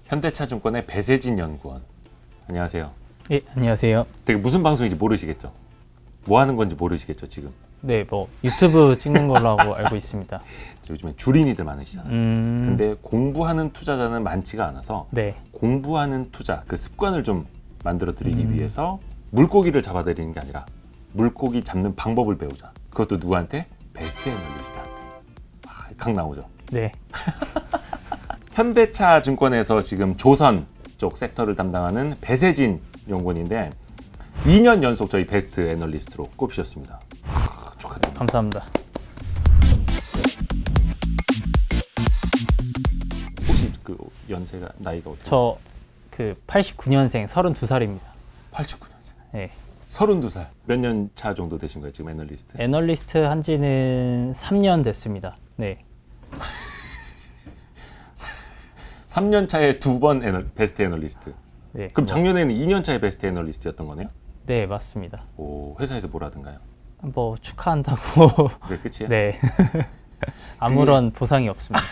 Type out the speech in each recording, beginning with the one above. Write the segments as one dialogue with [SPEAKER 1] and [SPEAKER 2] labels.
[SPEAKER 1] 현대차증권의 배세진 연구원. 안녕하세요.
[SPEAKER 2] 예, 안녕하세요.
[SPEAKER 1] 되게 무슨 방송인지 모르시겠죠? 뭐 하는 건지 모르시겠죠, 지금?
[SPEAKER 2] 네, 뭐 유튜브 찍는 걸로 알고 있습니다.
[SPEAKER 1] 요즘에 줄인이들 많으시잖아요.
[SPEAKER 2] 음.
[SPEAKER 1] 근데 공부하는 투자자는 많지가 않아서
[SPEAKER 2] 네.
[SPEAKER 1] 공부하는 투자, 그 습관을 좀 만들어 드리기 위해서 물고기를 잡아드리는 게 아니라 물고기 잡는 방법을 배우자. 그것도 누구한테? 베스트 애널리스트한테. 각 나오죠.
[SPEAKER 2] 네.
[SPEAKER 1] 현대차 증권에서 지금 조선 쪽 섹터를 담당하는 배세진 연구원인데 2년 연속 저희 베스트 애널리스트로 꼽히셨습니다. 축하드립니다.
[SPEAKER 2] 감사합니다.
[SPEAKER 1] 혹시 그 연세가 나이가 어떻게?
[SPEAKER 2] 저 그 89년생 32살입니다.
[SPEAKER 1] 89년생.
[SPEAKER 2] 네.
[SPEAKER 1] 32살. 몇 년 차 정도 되신 거예요, 지금 애널리스트?
[SPEAKER 2] 애널리스트 한 지는 3년 됐습니다. 네.
[SPEAKER 1] 3년 차에 2번 베스트 애널리스트.
[SPEAKER 2] 네.
[SPEAKER 1] 그럼 작년에는 2년 차에 베스트 애널리스트였던 거네요?
[SPEAKER 2] 네, 맞습니다.
[SPEAKER 1] 오, 회사에서 뭘 하던가요?
[SPEAKER 2] 뭐 축하한다고.
[SPEAKER 1] 그게 끝이에요?
[SPEAKER 2] 네. 아무런 보상이 없습니다.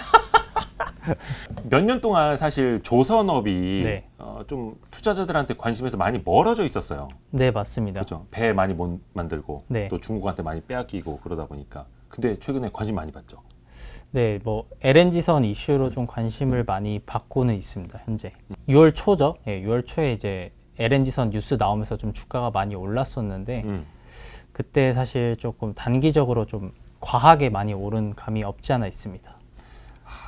[SPEAKER 1] 몇 년 동안 사실 조선업이
[SPEAKER 2] 네.
[SPEAKER 1] 좀 투자자들한테 관심에서 많이 멀어져 있었어요.
[SPEAKER 2] 네, 맞습니다.
[SPEAKER 1] 그렇죠. 배 많이 못 만들고
[SPEAKER 2] 네.
[SPEAKER 1] 또 중국한테 많이 빼앗기고 그러다 보니까. 근데 최근에 관심 많이 받죠.
[SPEAKER 2] 네, 뭐 LNG선 이슈로 좀 관심을 많이 받고는 있습니다. 현재 6월 초죠. 예, 6월 초에 이제 LNG선 뉴스 나오면서 좀 주가가 많이 올랐었는데 그때 사실 조금 단기적으로 좀 과하게 많이 오른 감이 없지 않아 있습니다.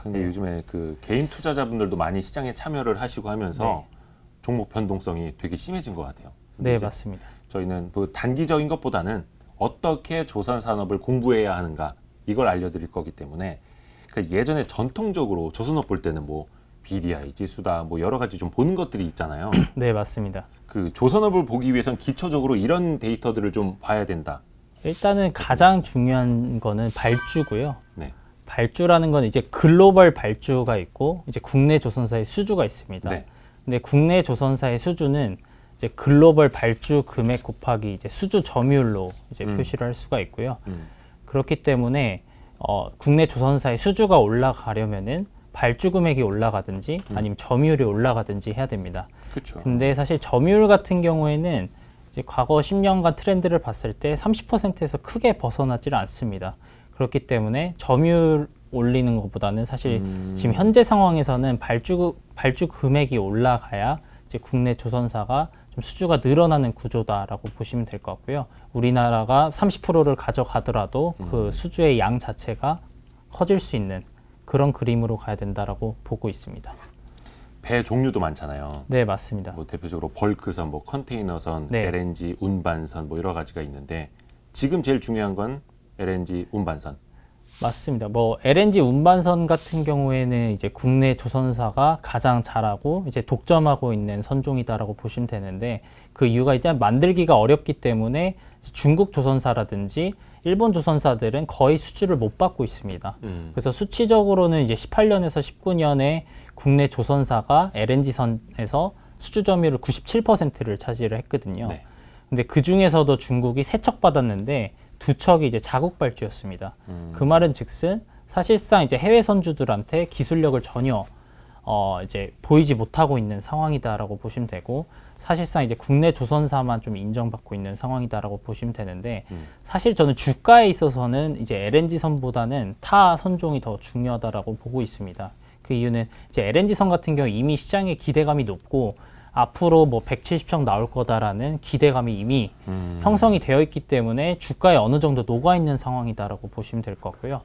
[SPEAKER 1] 근데 요즘에 그 개인 투자자분들도 많이 시장에 참여를 하시고 하면서
[SPEAKER 2] 네.
[SPEAKER 1] 종목 변동성이 되게 심해진 것 같아요.
[SPEAKER 2] 네,
[SPEAKER 1] 이제
[SPEAKER 2] 맞습니다.
[SPEAKER 1] 저희는 그 단기적인 것보다는 어떻게 조선 산업을 공부해야 하는가 이걸 알려드릴 거기 때문에 그 예전에 전통적으로 조선업 볼 때는 뭐 BDI 지수다 뭐 여러 가지 좀 보는 것들이 있잖아요.
[SPEAKER 2] 네, 맞습니다.
[SPEAKER 1] 그 조선업을 보기 위해선 기초적으로 이런 데이터들을 좀 봐야 된다.
[SPEAKER 2] 일단은 가장 중요한 거는 발주고요.
[SPEAKER 1] 네.
[SPEAKER 2] 발주라는 건 이제 글로벌 발주가 있고 이제 국내 조선사의 수주가 있습니다.
[SPEAKER 1] 네.
[SPEAKER 2] 근데 국내 조선사의 수주는 이제 글로벌 발주 금액 곱하기 이제 수주 점유율로 이제 표시를 할 수가 있고요. 그렇기 때문에 국내 조선사의 수주가 올라가려면은 발주 금액이 올라가든지 아니면 점유율이 올라가든지 해야 됩니다.
[SPEAKER 1] 그렇죠.
[SPEAKER 2] 근데 사실 점유율 같은 경우에는 이제 과거 10년간 트렌드를 봤을 때 30%에서 크게 벗어나질 않습니다. 그렇기 때문에 점유율 올리는 것보다는 사실 지금 현재 상황에서는 발주 금액이 올라가야 이제 국내 조선사가 좀 수주가 늘어나는 구조다라고 보시면 될 것 같고요. 우리나라가 30%를 가져가더라도 그 수주의 양 자체가 커질 수 있는 그런 그림으로 가야 된다라고 보고 있습니다.
[SPEAKER 1] 배 종류도 많잖아요.
[SPEAKER 2] 네, 맞습니다.
[SPEAKER 1] 뭐 대표적으로 벌크선, 뭐 컨테이너선,
[SPEAKER 2] 네.
[SPEAKER 1] LNG 운반선 뭐 여러 가지가 있는데 지금 제일 중요한 건 LNG 운반선.
[SPEAKER 2] 맞습니다. 뭐 LNG 운반선 같은 경우에는 이제 국내 조선사가 가장 잘하고 이제 독점하고 있는 선종이다라고 보시면 되는데 그 이유가 이제 만들기가 어렵기 때문에 중국 조선사라든지 일본 조선사들은 거의 수주를 못 받고 있습니다. 그래서 수치적으로는 이제 18년에서 19년에 국내 조선사가 LNG선에서 수주 점유율 97%를 차지를 했거든요.
[SPEAKER 1] 네.
[SPEAKER 2] 근데 그 중에서도 중국이 3척 받았는데 2척이 이제 자국 발주였습니다. 그 말은 즉슨 사실상 이제 해외 선주들한테 기술력을 전혀 이제 보이지 못하고 있는 상황이다라고 보시면 되고 사실상 이제 국내 조선사만 좀 인정받고 있는 상황이다라고 보시면 되는데 사실 저는 주가에 있어서는 이제 LNG선보다는 타 선종이 더 중요하다라고 보고 있습니다. 그 이유는 이제 LNG선 같은 경우 이미 시장의 기대감이 높고 앞으로 뭐 170척 나올 거다라는 기대감이 이미 형성이 되어 있기 때문에 주가에 어느 정도 녹아 있는 상황이다라고 보시면 될 것 같고요.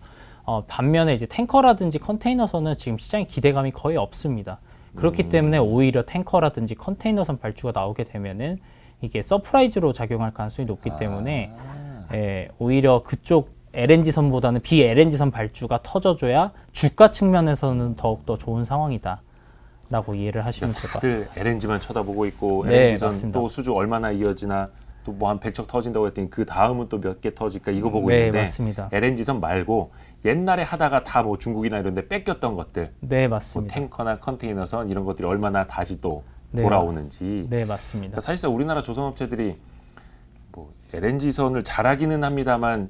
[SPEAKER 2] 반면에 이제 탱커라든지 컨테이너선은 지금 시장의 기대감이 거의 없습니다. 그렇기 때문에 오히려 탱커라든지 컨테이너선 발주가 나오게 되면은 이게 서프라이즈로 작용할 가능성이 높기 때문에 오히려 그쪽 LNG선보다는 비LNG선 발주가 터져줘야 주가 측면에서는 더욱더 좋은 상황이다. 라고 이해를 하시면 될 것 같습니다.
[SPEAKER 1] 다들 LNG만 쳐다보고 있고
[SPEAKER 2] 네,
[SPEAKER 1] LNG선
[SPEAKER 2] 맞습니다.
[SPEAKER 1] 또 수주 얼마나 이어지나 또 뭐 한 100척 터진다고 했더니 그 다음은 또 몇 개 터질까 이거 보고
[SPEAKER 2] 네,
[SPEAKER 1] 있는데
[SPEAKER 2] 맞습니다.
[SPEAKER 1] LNG선 말고 옛날에 하다가 다 뭐 중국이나 이런 데 뺏겼던 것들
[SPEAKER 2] 네,
[SPEAKER 1] 뭐
[SPEAKER 2] 맞습니다.
[SPEAKER 1] 탱커나 컨테이너선 이런 것들이 얼마나 다시 또
[SPEAKER 2] 네,
[SPEAKER 1] 돌아오는지
[SPEAKER 2] 네, 맞습니다.
[SPEAKER 1] 그러니까 사실상 우리나라 조선업체들이 뭐 LNG선을 잘하기는 합니다만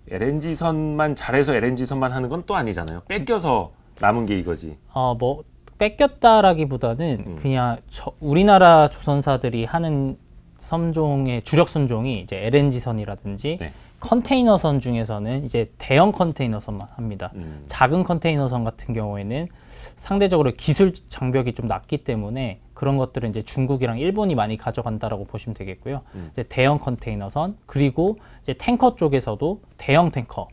[SPEAKER 1] LNG선만 잘해서 LNG선만 하는 건 또 아니잖아요. 뺏겨서 남은 게 이거지.
[SPEAKER 2] 뭐 뺏겼다라기보다는 그냥 우리나라 조선사들이 하는 선종의 주력 선종이 이제 LNG선이라든지
[SPEAKER 1] 네.
[SPEAKER 2] 컨테이너선 중에서는 이제 대형 컨테이너선만 합니다. 작은 컨테이너선 같은 경우에는 상대적으로 기술 장벽이 좀 낮기 때문에 그런 것들은 이제 중국이랑 일본이 많이 가져간다라고 보시면 되겠고요. 이제 대형 컨테이너선 그리고 이제 탱커 쪽에서도 대형 탱커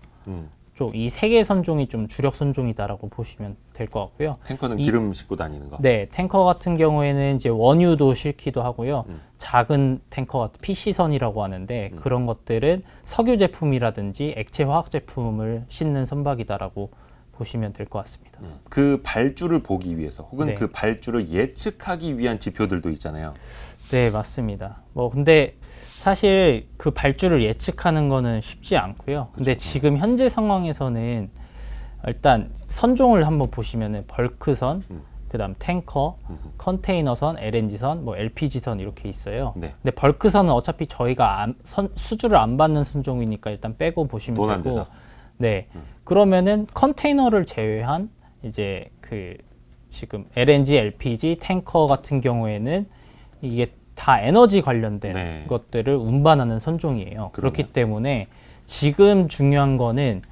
[SPEAKER 2] 쪽 이 세 개 선종이 좀 주력 선종이다라고 보시면 될 것 같고요.
[SPEAKER 1] 탱커는 기름 싣고 다니는 거.
[SPEAKER 2] 네, 탱커 같은 경우에는 이제 원유도 싣기도 하고요. 작은 탱커, PC선이라고 하는데 그런 것들은 석유 제품이라든지 액체 화학 제품을 싣는 선박이다라고 보시면 될 것 같습니다.
[SPEAKER 1] 그 발주를 보기 위해서 혹은
[SPEAKER 2] 네.
[SPEAKER 1] 그 발주를 예측하기 위한 지표들도 있잖아요.
[SPEAKER 2] 네, 맞습니다. 뭐 근데 사실 그 발주를 예측하는 거는 쉽지 않고요. 근데 지금 현재 상황에서는 일단 선종을 한번 보시면은 벌크선, 그다음 탱커, 컨테이너선, LNG선, 뭐 LPG선 이렇게 있어요.
[SPEAKER 1] 네.
[SPEAKER 2] 근데 벌크선은 어차피 저희가 수주를 안 받는 선종이니까 일단 빼고 보시면
[SPEAKER 1] 돈 안
[SPEAKER 2] 되고.
[SPEAKER 1] 돼서.
[SPEAKER 2] 네. 그러면은 컨테이너를 제외한 이제 그 지금 LNG, LPG, 탱커 같은 경우에는 이게 다 에너지 관련된
[SPEAKER 1] 네.
[SPEAKER 2] 것들을 운반하는 선종이에요.
[SPEAKER 1] 그럼요.
[SPEAKER 2] 그렇기 때문에 지금 중요한 거는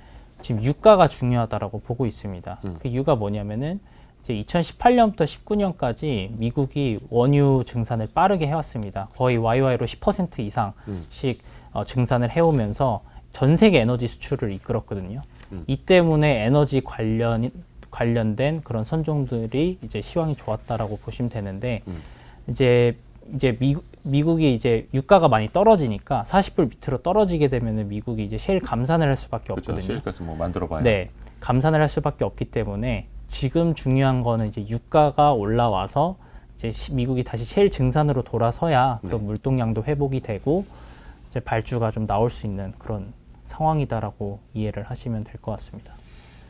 [SPEAKER 2] 지금 유가가 중요하다라고 보고 있습니다. 그 이유가 뭐냐면은 이제 2018년부터 19년까지 미국이 원유 증산을 빠르게 해왔습니다. 거의 YY로 10% 이상씩 증산을 해오면서 전 세계 에너지 수출을 이끌었거든요. 이 때문에 에너지 관련된 그런 선종들이 이제 시황이 좋았다라고 보시면 되는데 이제 미국이 이제 유가가 많이 떨어지니까 40불 밑으로 떨어지게 되면은 미국이 이제 셰일 감산을 할 수밖에
[SPEAKER 1] 그렇죠.
[SPEAKER 2] 없거든요.
[SPEAKER 1] 셰일가스 뭐 만들어봐야.
[SPEAKER 2] 네, 감산을 할 수밖에 없기 때문에 지금 중요한 거는 이제 유가가 올라와서 이제 미국이 다시 셰일 증산으로 돌아서야 그런 물동량도 회복이 되고 이제 발주가 좀 나올 수 있는 그런 상황이다라고 이해를 하시면 될 것 같습니다.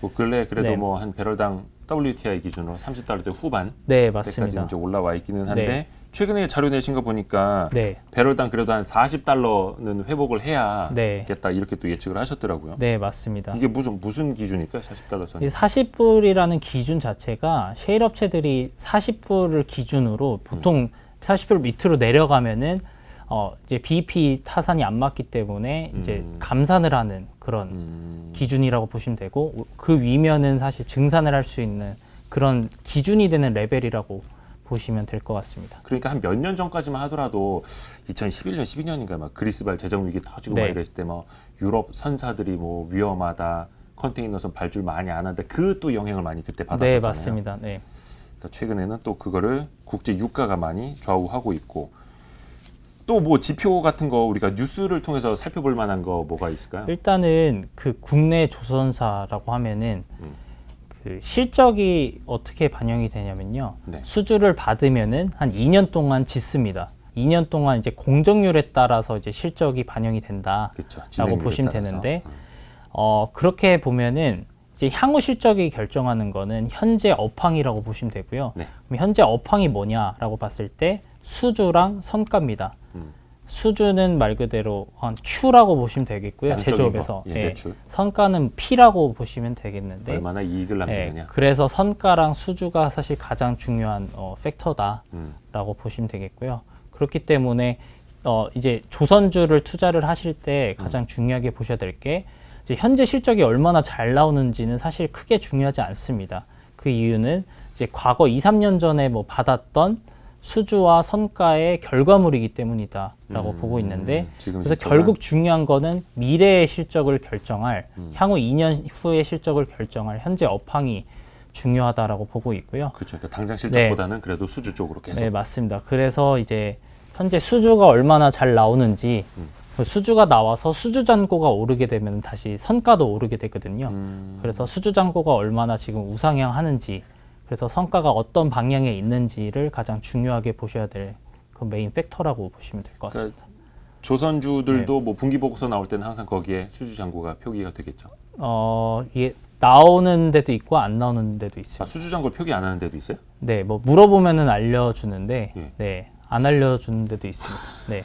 [SPEAKER 1] 뭐 근래 그래도
[SPEAKER 2] 네.
[SPEAKER 1] 뭐 한 배럴당 WTI 기준으로 30달러대 후반
[SPEAKER 2] 네,
[SPEAKER 1] 때까지
[SPEAKER 2] 맞습니다.
[SPEAKER 1] 이제 올라와 있기는 한데
[SPEAKER 2] 네.
[SPEAKER 1] 최근에 자료 내신 거 보니까
[SPEAKER 2] 네,
[SPEAKER 1] 배럴당 그래도 한 40달러는 회복을 해야
[SPEAKER 2] 네.
[SPEAKER 1] 겠다 이렇게 또 예측을 하셨더라고요.
[SPEAKER 2] 네, 맞습니다.
[SPEAKER 1] 이게 무슨 기준일까요? 40달러 선.
[SPEAKER 2] 이 40불이라는 기준 자체가 셰일 업체들이 40불을 기준으로 보통 40불 밑으로 내려가면은 이제 BEP 타산이 안 맞기 때문에 이제 감산을 하는 그런 기준이라고 보시면 되고 그 위면은 사실 증산을 할 수 있는 그런 기준이 되는 레벨이라고 보시면 될 것 같습니다.
[SPEAKER 1] 그러니까 한 몇 년 전까지만 하더라도 2011년, 12년인가 막 그리스발 재정 위기 터지고
[SPEAKER 2] 네.
[SPEAKER 1] 막 이랬을 때 뭐 유럽 선사들이 뭐 위험하다, 컨테이너선 발주를 많이 안 한다. 그 또 영향을 많이 그때 받았었잖아요.
[SPEAKER 2] 네, 맞습니다. 네.
[SPEAKER 1] 그러니까 최근에는 또 그거를 국제 유가가 많이 좌우하고 있고 또 뭐 지표 같은 거 우리가 뉴스를 통해서 살펴볼 만한 거 뭐가 있을까요?
[SPEAKER 2] 일단은 그 국내 조선사라고 하면은 그 실적이 어떻게 반영이 되냐면요.
[SPEAKER 1] 네.
[SPEAKER 2] 수주를 받으면은 한 2년 동안 짓습니다. 2년 동안 이제 공정률에 따라서 이제 실적이 반영이 된다라고
[SPEAKER 1] 그렇죠.
[SPEAKER 2] 보시면 되는데 그렇게 보면은 이제 향후 실적이 결정하는 거는 현재 업황이라고 보시면 되고요.
[SPEAKER 1] 네.
[SPEAKER 2] 그럼 현재 업황이 뭐냐라고 봤을 때 수주랑 선가입니다. 수주는 말 그대로 한 Q라고 보시면 되겠고요.
[SPEAKER 1] 양적인
[SPEAKER 2] 제조업에서
[SPEAKER 1] 거. 예,
[SPEAKER 2] 예.
[SPEAKER 1] 매출.
[SPEAKER 2] 선가는 P라고 보시면 되겠는데
[SPEAKER 1] 얼마나 이익을 남기느냐.
[SPEAKER 2] 그래서 선가랑 수주가 사실 가장 중요한 팩터다라고
[SPEAKER 1] 음.
[SPEAKER 2] 보시면 되겠고요. 그렇기 때문에 이제 조선주를 투자를 하실 때 가장 중요하게 보셔야 될 게 이제 현재 실적이 얼마나 잘 나오는지는 사실 크게 중요하지 않습니다. 그 이유는 이제 과거 2, 3년 전에 뭐 받았던 수주와 선가의 결과물이기 때문이다라고 보고 있는데
[SPEAKER 1] 지금
[SPEAKER 2] 그래서
[SPEAKER 1] 실적은?
[SPEAKER 2] 결국 중요한 거는 미래의 실적을 결정할 향후 2년 후의 실적을 결정할 현재 업황이 중요하다라고 보고 있고요.
[SPEAKER 1] 그렇죠. 그러니까 당장 실적보다는 그래도 수주 쪽으로 계속.
[SPEAKER 2] 네, 맞습니다. 그래서 이제 현재 수주가 얼마나 잘 나오는지 그 수주가 나와서 수주 잔고가 오르게 되면 다시 선가도 오르게 되거든요. 그래서 수주 잔고가 얼마나 지금 우상향하는지 그래서 성과가 어떤 방향에 있는지를 가장 중요하게 보셔야 될 그 메인 팩터라고 보시면 될 것 같습니다.
[SPEAKER 1] 그러니까 조선주들도 뭐 분기 보고서 나올 때는 항상 거기에 수주 잔고가 표기가 되겠죠.
[SPEAKER 2] 이게 나오는 데도 있고 안 나오는 데도 있습니다.
[SPEAKER 1] 수주 잔고를 표기 안 하는 데도 있어요?
[SPEAKER 2] 네, 뭐 물어보면은 알려주는데,
[SPEAKER 1] 예.
[SPEAKER 2] 네, 안 알려주는 데도 있습니다. 네.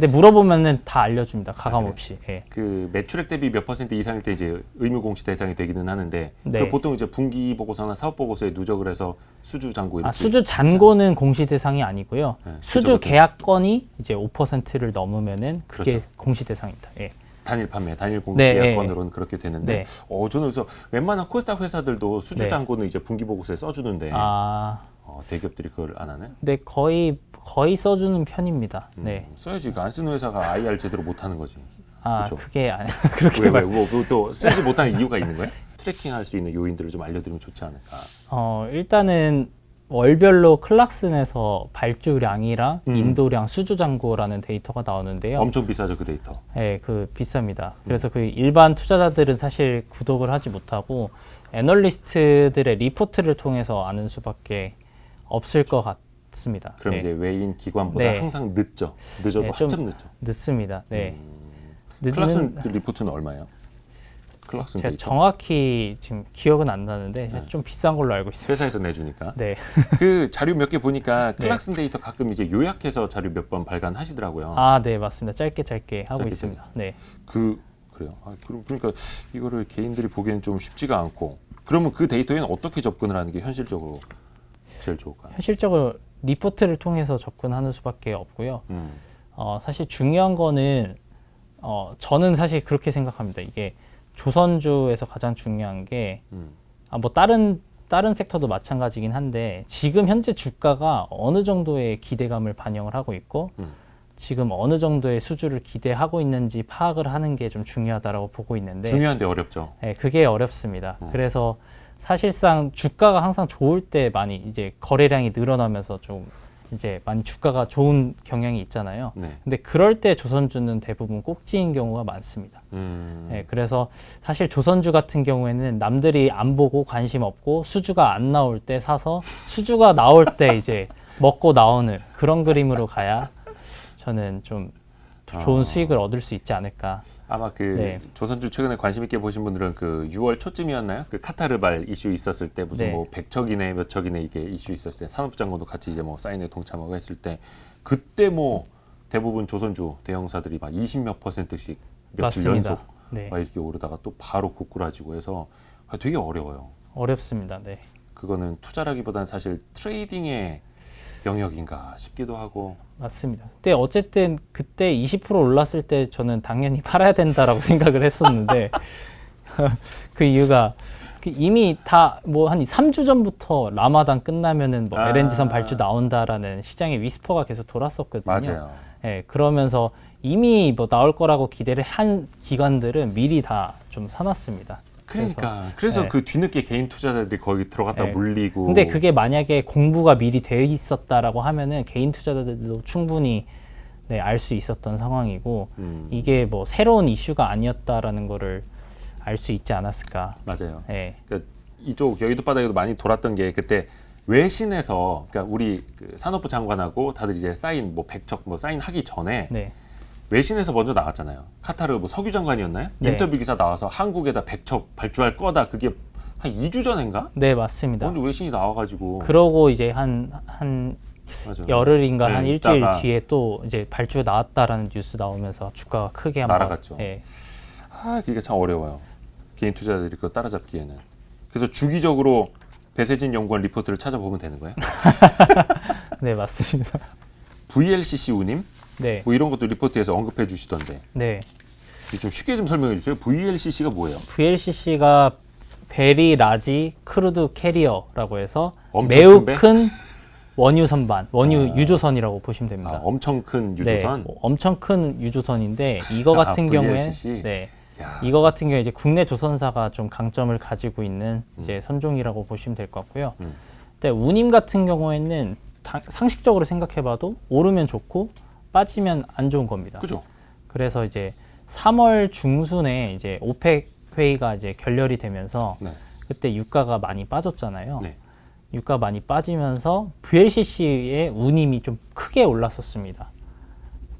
[SPEAKER 2] 근데 물어보면은 다 알려줍니다. 가감
[SPEAKER 1] 그래요?
[SPEAKER 2] 없이. 예.
[SPEAKER 1] 그 매출액 대비 몇 퍼센트 이상일 때 이제 의무 공시 대상이 되기는 하는데
[SPEAKER 2] 네.
[SPEAKER 1] 그걸 보통 이제 분기 보고서나 사업 보고서에 누적을 해서 수주 잔고 이렇게
[SPEAKER 2] 수주 잔고는 공시 대상이 아니고요.
[SPEAKER 1] 네,
[SPEAKER 2] 수주
[SPEAKER 1] 그죠, 그죠.
[SPEAKER 2] 계약건이 이제 5%를 넘으면은 그게
[SPEAKER 1] 그렇죠.
[SPEAKER 2] 공시 대상입니다. 예.
[SPEAKER 1] 단일 판매, 단일 공시
[SPEAKER 2] 네,
[SPEAKER 1] 계약건으로는 그렇게 되는데
[SPEAKER 2] 네.
[SPEAKER 1] 저는 그래서 웬만한 코스닥 회사들도 수주
[SPEAKER 2] 네.
[SPEAKER 1] 잔고는 이제 분기 보고서에 써주는데 대기업들이 그걸 안 하네.
[SPEAKER 2] 네, 거의 써주는 편입니다. 네.
[SPEAKER 1] 써야지. 안 쓰는 회사가 IR 제대로 못 하는 거지. 그쵸?
[SPEAKER 2] 그게 그렇게
[SPEAKER 1] 왜 또 쓰지 못하는 이유가 있는 거야? 트래킹할 수 있는 요인들을 좀 알려드리면 좋지 않을까.
[SPEAKER 2] 일단은 월별로 클락슨에서 발주량이랑
[SPEAKER 1] 음.
[SPEAKER 2] 인도량 수주 잔고라는 데이터가 나오는데요.
[SPEAKER 1] 엄청 비싸죠 그 데이터.
[SPEAKER 2] 네, 비쌉니다. 그래서 그 일반 투자자들은 사실 구독을 하지 못하고 애널리스트들의 리포트를 통해서 아는 수밖에 없을 것 같습니다.
[SPEAKER 1] 그럼
[SPEAKER 2] 네.
[SPEAKER 1] 이제 외인 기관보다
[SPEAKER 2] 네.
[SPEAKER 1] 항상 늦죠. 늦어도
[SPEAKER 2] 네, 좀
[SPEAKER 1] 한참 늦죠.
[SPEAKER 2] 늦습니다. 네.
[SPEAKER 1] 클락슨 그 리포트는 얼마예요? 클락슨
[SPEAKER 2] 제가
[SPEAKER 1] 데이터.
[SPEAKER 2] 정확히 지금 기억은 안 나는데
[SPEAKER 1] 네.
[SPEAKER 2] 좀 비싼 걸로 알고 있습니다.
[SPEAKER 1] 회사에서 내주니까.
[SPEAKER 2] 네.
[SPEAKER 1] 그 자료 몇 개 보니까
[SPEAKER 2] 네.
[SPEAKER 1] 클락슨 데이터 가끔 이제 요약해서 자료 몇 번 발간하시더라고요.
[SPEAKER 2] 네, 맞습니다. 짧게 하고
[SPEAKER 1] 짧게
[SPEAKER 2] 있습니다. 네.
[SPEAKER 1] 그래요. 그러니까 이거를 개인들이 보기에는 좀 쉽지가 않고. 그러면 그 데이터에는 어떻게 접근을 하는 게 현실적으로 제일 좋을까요?
[SPEAKER 2] 현실적으로 리포트를 통해서 접근하는 수밖에 없고요. 사실 중요한 거는 저는 사실 그렇게 생각합니다. 이게 조선주에서 가장 중요한 게 뭐 다른 섹터도 마찬가지긴 한데 지금 현재 주가가 어느 정도의 기대감을 반영을 하고 있고 지금 어느 정도의 수주를 기대하고 있는지 파악을 하는 게 좀 중요하다라고 보고 있는데
[SPEAKER 1] 중요한데 어렵죠.
[SPEAKER 2] 네, 그게 어렵습니다. 그래서 사실상 주가가 항상 좋을 때 많이 이제 거래량이 늘어나면서 좀 이제 많이 주가가 좋은 경향이 있잖아요.
[SPEAKER 1] 네.
[SPEAKER 2] 근데 그럴 때 조선주는 대부분 꼭지인 경우가 많습니다. 네, 그래서 사실 조선주 같은 경우에는 남들이 안 보고 관심 없고 수주가 안 나올 때 사서 수주가 나올 때 이제 먹고 나오는 그런 그림으로 가야 저는 좀 좋은 수익을 얻을 수 있지 않을까.
[SPEAKER 1] 아마 그
[SPEAKER 2] 네.
[SPEAKER 1] 조선주 최근에 관심 있게 보신 분들은 그 6월 초쯤이었나요? 그 카타르발 이슈 있었을 때 무슨
[SPEAKER 2] 네.
[SPEAKER 1] 뭐 100척이네 몇 척이네 이게 이슈 있었을 때 산업부 장관도 같이 이제 뭐 사인회 동참하고 했을 때 그때 뭐 대부분 조선주 대형사들이 막 20몇 %씩 며칠
[SPEAKER 2] 맞습니다.
[SPEAKER 1] 연속
[SPEAKER 2] 네.
[SPEAKER 1] 막 이렇게 오르다가 또 바로 고꾸라지고 해서 되게 어려워요.
[SPEAKER 2] 어렵습니다. 네.
[SPEAKER 1] 그거는 투자라기보다는 사실 트레이딩의 영역인가 싶기도 하고.
[SPEAKER 2] 맞습니다. 근데 어쨌든 그때 20% 올랐을 때 저는 당연히 팔아야 된다라고 생각을 했었는데 그 이유가 이미 다 뭐 한 3주 전부터 라마단 끝나면은 뭐 LNG선 발주 나온다라는 시장의 위스퍼가 계속 돌았었거든요.
[SPEAKER 1] 맞아요.
[SPEAKER 2] 네, 그러면서 이미 뭐 나올 거라고 기대를 한 기관들은 미리 다 좀 사놨습니다.
[SPEAKER 1] 그래서
[SPEAKER 2] 네.
[SPEAKER 1] 그 뒤늦게 개인 투자자들이 거기 들어갔다
[SPEAKER 2] 네.
[SPEAKER 1] 물리고.
[SPEAKER 2] 근데 그게 만약에 공부가 미리 되어 있었다라고 하면은 개인 투자자들도 충분히 네, 알 수 있었던 상황이고 이게 뭐 새로운 이슈가 아니었다라는 거를 알 수 있지 않았을까.
[SPEAKER 1] 맞아요.
[SPEAKER 2] 네.
[SPEAKER 1] 그러니까 이쪽 여의도 바닥에도 많이 돌았던 게 그때 외신에서 그러니까 우리 그 산업부 장관하고 다들 이제 사인 뭐 100척 뭐 사인 하기 전에
[SPEAKER 2] 네.
[SPEAKER 1] 외신에서 먼저 나왔잖아요. 카타르 뭐 석유 장관이었나요?
[SPEAKER 2] 네.
[SPEAKER 1] 인터뷰 기사 나와서 한국에다 100척 발주할 거다. 그게 한 2주 전인가?
[SPEAKER 2] 네, 맞습니다.
[SPEAKER 1] 먼저 외신이 나와가지고.
[SPEAKER 2] 그러고 이제 한
[SPEAKER 1] 맞아요.
[SPEAKER 2] 열흘인가
[SPEAKER 1] 네,
[SPEAKER 2] 한 일주일
[SPEAKER 1] 있다가
[SPEAKER 2] 뒤에 또 이제 발주가 나왔다라는 뉴스 나오면서 주가가 크게 한번
[SPEAKER 1] 날아갔죠.
[SPEAKER 2] 네.
[SPEAKER 1] 그게 참 어려워요. 개인 투자자들이 그거 따라잡기에는. 그래서 주기적으로 배세진 연구원 리포트를 찾아보면 되는 거예요?
[SPEAKER 2] 네, 맞습니다.
[SPEAKER 1] VLCC 우님?
[SPEAKER 2] 네.
[SPEAKER 1] 뭐 이런 것도 리포트에서 언급해 주시던데
[SPEAKER 2] 네.
[SPEAKER 1] 좀 쉽게 좀 설명해 주세요. VLCC가 뭐예요?
[SPEAKER 2] VLCC가 베리 라지 크루드 캐리어라고 해서
[SPEAKER 1] 엄청
[SPEAKER 2] 매우
[SPEAKER 1] 큰 배?
[SPEAKER 2] 큰 원유 선반, 원유 유조선이라고 보시면 됩니다.
[SPEAKER 1] 엄청 큰
[SPEAKER 2] 네,
[SPEAKER 1] 유조선?
[SPEAKER 2] 엄청 큰 유조선인데 이거 같은 경우에
[SPEAKER 1] VLCC?
[SPEAKER 2] 네.
[SPEAKER 1] 야,
[SPEAKER 2] 이거 같은 경우에 이제 국내 조선사가 좀 강점을 가지고 있는 이제 선종이라고 보시면 될 것 같고요. 근데 운임 같은 경우에는 상식적으로 생각해봐도 오르면 좋고 빠지면 안 좋은 겁니다.
[SPEAKER 1] 그죠?
[SPEAKER 2] 그래서 이제 3월 중순에 이제 오펙 회의가 이제 결렬이 되면서
[SPEAKER 1] 네.
[SPEAKER 2] 그때 유가가 많이 빠졌잖아요.
[SPEAKER 1] 네.
[SPEAKER 2] 유가 많이 빠지면서 VLCC의 운임이 좀 크게 올랐었습니다.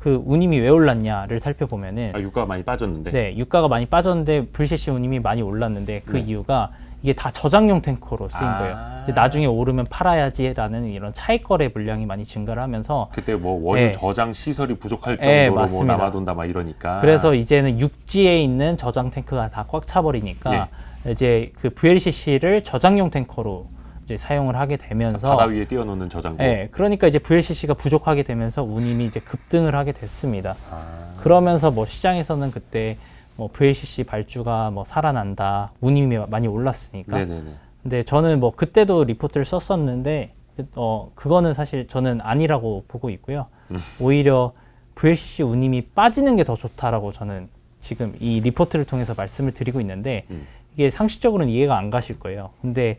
[SPEAKER 2] 그 운임이 왜 올랐냐를 살펴보면은
[SPEAKER 1] 유가가 많이 빠졌는데.
[SPEAKER 2] 네, 유가가 많이 빠졌는데 VLCC 운임이 많이 올랐는데 그
[SPEAKER 1] 네.
[SPEAKER 2] 이유가 이게 다 저장용 탱커로 쓰인
[SPEAKER 1] 아.
[SPEAKER 2] 거예요. 이제 나중에 오르면 팔아야지라는 이런 차익 거래 물량이 많이 증가를 하면서
[SPEAKER 1] 그때 뭐 원유
[SPEAKER 2] 네.
[SPEAKER 1] 저장 시설이 부족할
[SPEAKER 2] 네,
[SPEAKER 1] 정도로 뭐
[SPEAKER 2] 맞습니다.
[SPEAKER 1] 남아돈다 막 이러니까.
[SPEAKER 2] 그래서 이제는 육지에 있는 저장 탱크가 다 꽉 차버리니까 이제 그 VLCC를 저장용 탱커로 이제 사용을 하게 되면서
[SPEAKER 1] 바다 위에 띄워놓는 저장고.
[SPEAKER 2] 네, 그러니까 이제 VLCC가 부족하게 되면서 운임이 이제 급등을 하게 됐습니다.
[SPEAKER 1] 아.
[SPEAKER 2] 그러면서 뭐 시장에서는 그때 뭐 VLCC 발주가 뭐 살아난다, 운임이 많이 올랐으니까.
[SPEAKER 1] 네네네.
[SPEAKER 2] 근데 저는 뭐 그때도 리포트를 썼었는데 그거는 사실 저는 아니라고 보고 있고요. 오히려 VLCC 운임이 빠지는 게 더 좋다라고 저는 지금 이 리포트를 통해서 말씀을 드리고 있는데 이게 상식적으로는 이해가 안 가실 거예요. 근데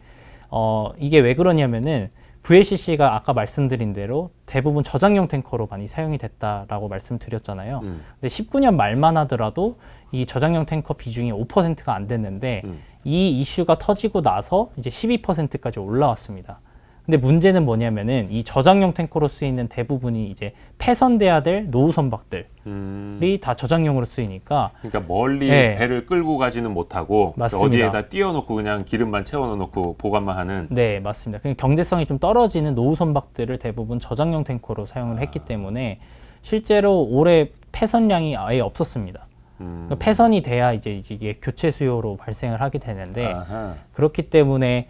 [SPEAKER 2] 이게 왜 그러냐면은 VLCC가 아까 말씀드린 대로 대부분 저장용 탱커로 많이 사용이 됐다라고 말씀드렸잖아요. 근데 19년 말만 하더라도 이 저장용 탱커 비중이 5%가 안 됐는데 이 이슈가 터지고 나서 이제 12%까지 올라왔습니다. 근데 문제는 뭐냐면은 이 저장용 탱커로 쓰이는 대부분이 이제 폐선돼야 될 노후 선박들이 다 저장용으로 쓰이니까
[SPEAKER 1] 그러니까 멀리
[SPEAKER 2] 네.
[SPEAKER 1] 배를 끌고 가지는 못하고
[SPEAKER 2] 맞습니다.
[SPEAKER 1] 어디에다 띄워놓고 그냥 기름만 채워놓고 보관만 하는.
[SPEAKER 2] 네, 맞습니다. 그냥 경제성이 좀 떨어지는 노후 선박들을 대부분 저장용 탱커로 사용을 했기 때문에 실제로 올해 폐선량이 아예 없었습니다. 그러니까 폐선이 돼야 이제 이게 교체 수요로 발생을 하게 되는데
[SPEAKER 1] 아하.
[SPEAKER 2] 그렇기 때문에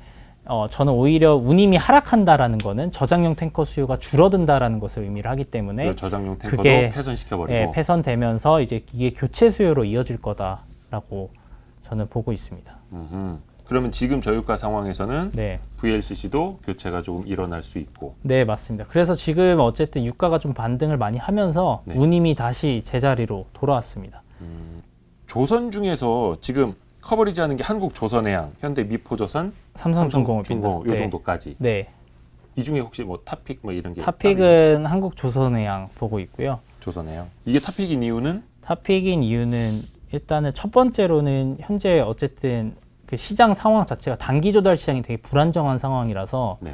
[SPEAKER 2] 저는 오히려 운임이 하락한다라는 거는 저장용 탱커 수요가 줄어든다라는 것을 의미를 하기 때문에
[SPEAKER 1] 그 저장용 탱커도
[SPEAKER 2] 그게
[SPEAKER 1] 폐선시켜버리고.
[SPEAKER 2] 예, 폐선되면서 이제 이게 교체 수요로 이어질 거다라고 저는 보고 있습니다.
[SPEAKER 1] 그러면 지금 저유가 상황에서는
[SPEAKER 2] 네.
[SPEAKER 1] VLCC도 교체가 조금 일어날 수 있고.
[SPEAKER 2] 네, 맞습니다. 그래서 지금 어쨌든 유가가 좀 반등을 많이 하면서
[SPEAKER 1] 네.
[SPEAKER 2] 운임이 다시 제자리로 돌아왔습니다.
[SPEAKER 1] 조선 중에서 지금 커버리지하는 게 한국조선해양, 현대미포조선,
[SPEAKER 2] 삼성중공업입니다.
[SPEAKER 1] 요
[SPEAKER 2] 네.
[SPEAKER 1] 정도까지.
[SPEAKER 2] 네.
[SPEAKER 1] 이 중에 혹시 뭐 탑픽 뭐 이런 게
[SPEAKER 2] 탑픽은 한국조선해양 보고 있고요.
[SPEAKER 1] 조선해양. 이게 탑픽인 이유는
[SPEAKER 2] 탑픽인 이유는 일단은 첫 번째로는 현재 어쨌든 그 시장 상황 자체가 단기 조달 시장이 되게 불안정한 상황이라서
[SPEAKER 1] 네.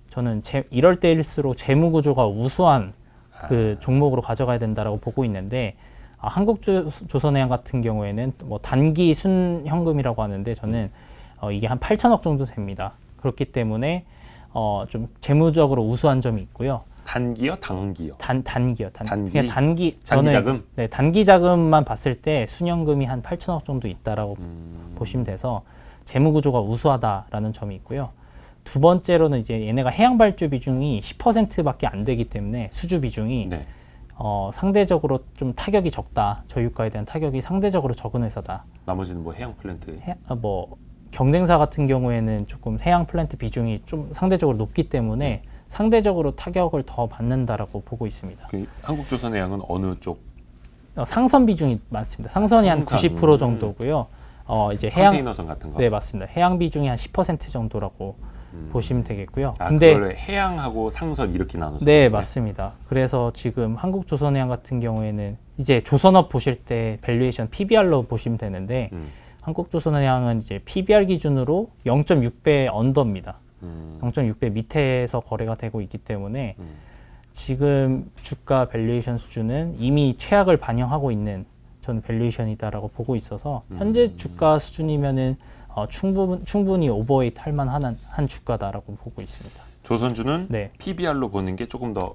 [SPEAKER 2] 저는 이럴 때일수록 재무 구조가 우수한 그 종목으로 가져가야 된다라고 보고 있는데 한국조선해양 같은 경우에는 뭐 단기 순현금이라고 하는데 저는 이게 한 8천억 정도 됩니다. 그렇기 때문에 좀 재무적으로 우수한 점이 있고요.
[SPEAKER 1] 단기요, 단기요.
[SPEAKER 2] 단기요.
[SPEAKER 1] 단기?
[SPEAKER 2] 그냥 단기
[SPEAKER 1] 단기 자금?
[SPEAKER 2] 네, 단기 자금만 봤을 때 순현금이 한 8천억 정도 있다라고 보시면 돼서 재무 구조가 우수하다라는 점이 있고요. 두 번째로는 이제 얘네가 해양 발주 비중이 10%밖에 안 되기 때문에 수주 비중이
[SPEAKER 1] 네.
[SPEAKER 2] 상대적으로 좀 타격이 적다. 저유가에 대한 타격이 상대적으로 적은 회사다.
[SPEAKER 1] 나머지는 뭐 해양 플랜트.
[SPEAKER 2] 뭐 경쟁사 같은 경우에는 조금 해양 플랜트 비중이 좀 상대적으로 높기 때문에 상대적으로 타격을 더 받는다라고 보고 있습니다.
[SPEAKER 1] 그 한국조선해양은 어느 쪽?
[SPEAKER 2] 상선 비중이 많습니다. 상선이 한
[SPEAKER 1] 상선.
[SPEAKER 2] 90% 정도고요. 이제 해양
[SPEAKER 1] 컨테이너선 같은 거.
[SPEAKER 2] 네, 맞습니다. 해양 비중이 한 10% 정도라고 보시면 되겠고요.
[SPEAKER 1] 근데 그걸 해양하고 상선 이렇게 나눠서.
[SPEAKER 2] 네, 맞습니다. 그래서 지금 한국조선해양 같은 경우에는 이제 조선업 보실 때 밸류에이션 PBR로 보시면 되는데 한국조선해양은 이제 PBR 기준으로 0.6배 언더입니다. 0.6배 밑에서 거래가 되고 있기 때문에 지금 주가 밸류에이션 수준은 이미 최악을 반영하고 있는 전 밸류에이션이다라고 보고 있어서 현재 주가 수준이면은 충분히 오버웨이트 할 만한 한 주가다라고 보고 있습니다.
[SPEAKER 1] 조선주는
[SPEAKER 2] 네.
[SPEAKER 1] PBR로 보는 게 조금 더